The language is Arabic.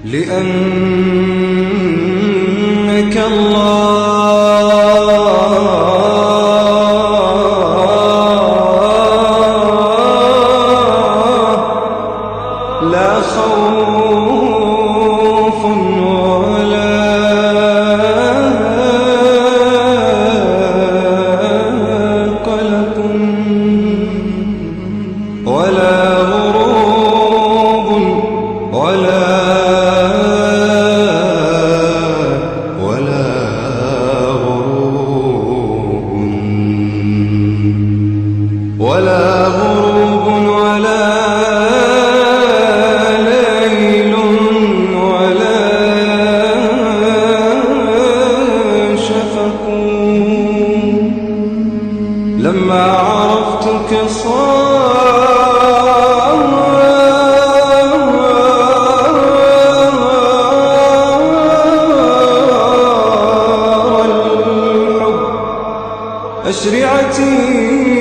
لأنك الله لا خوف ولا قلق ولا غروب ولا غروب ولا ليل ولا شفق. لما عرفتك صار الحب أشرعتي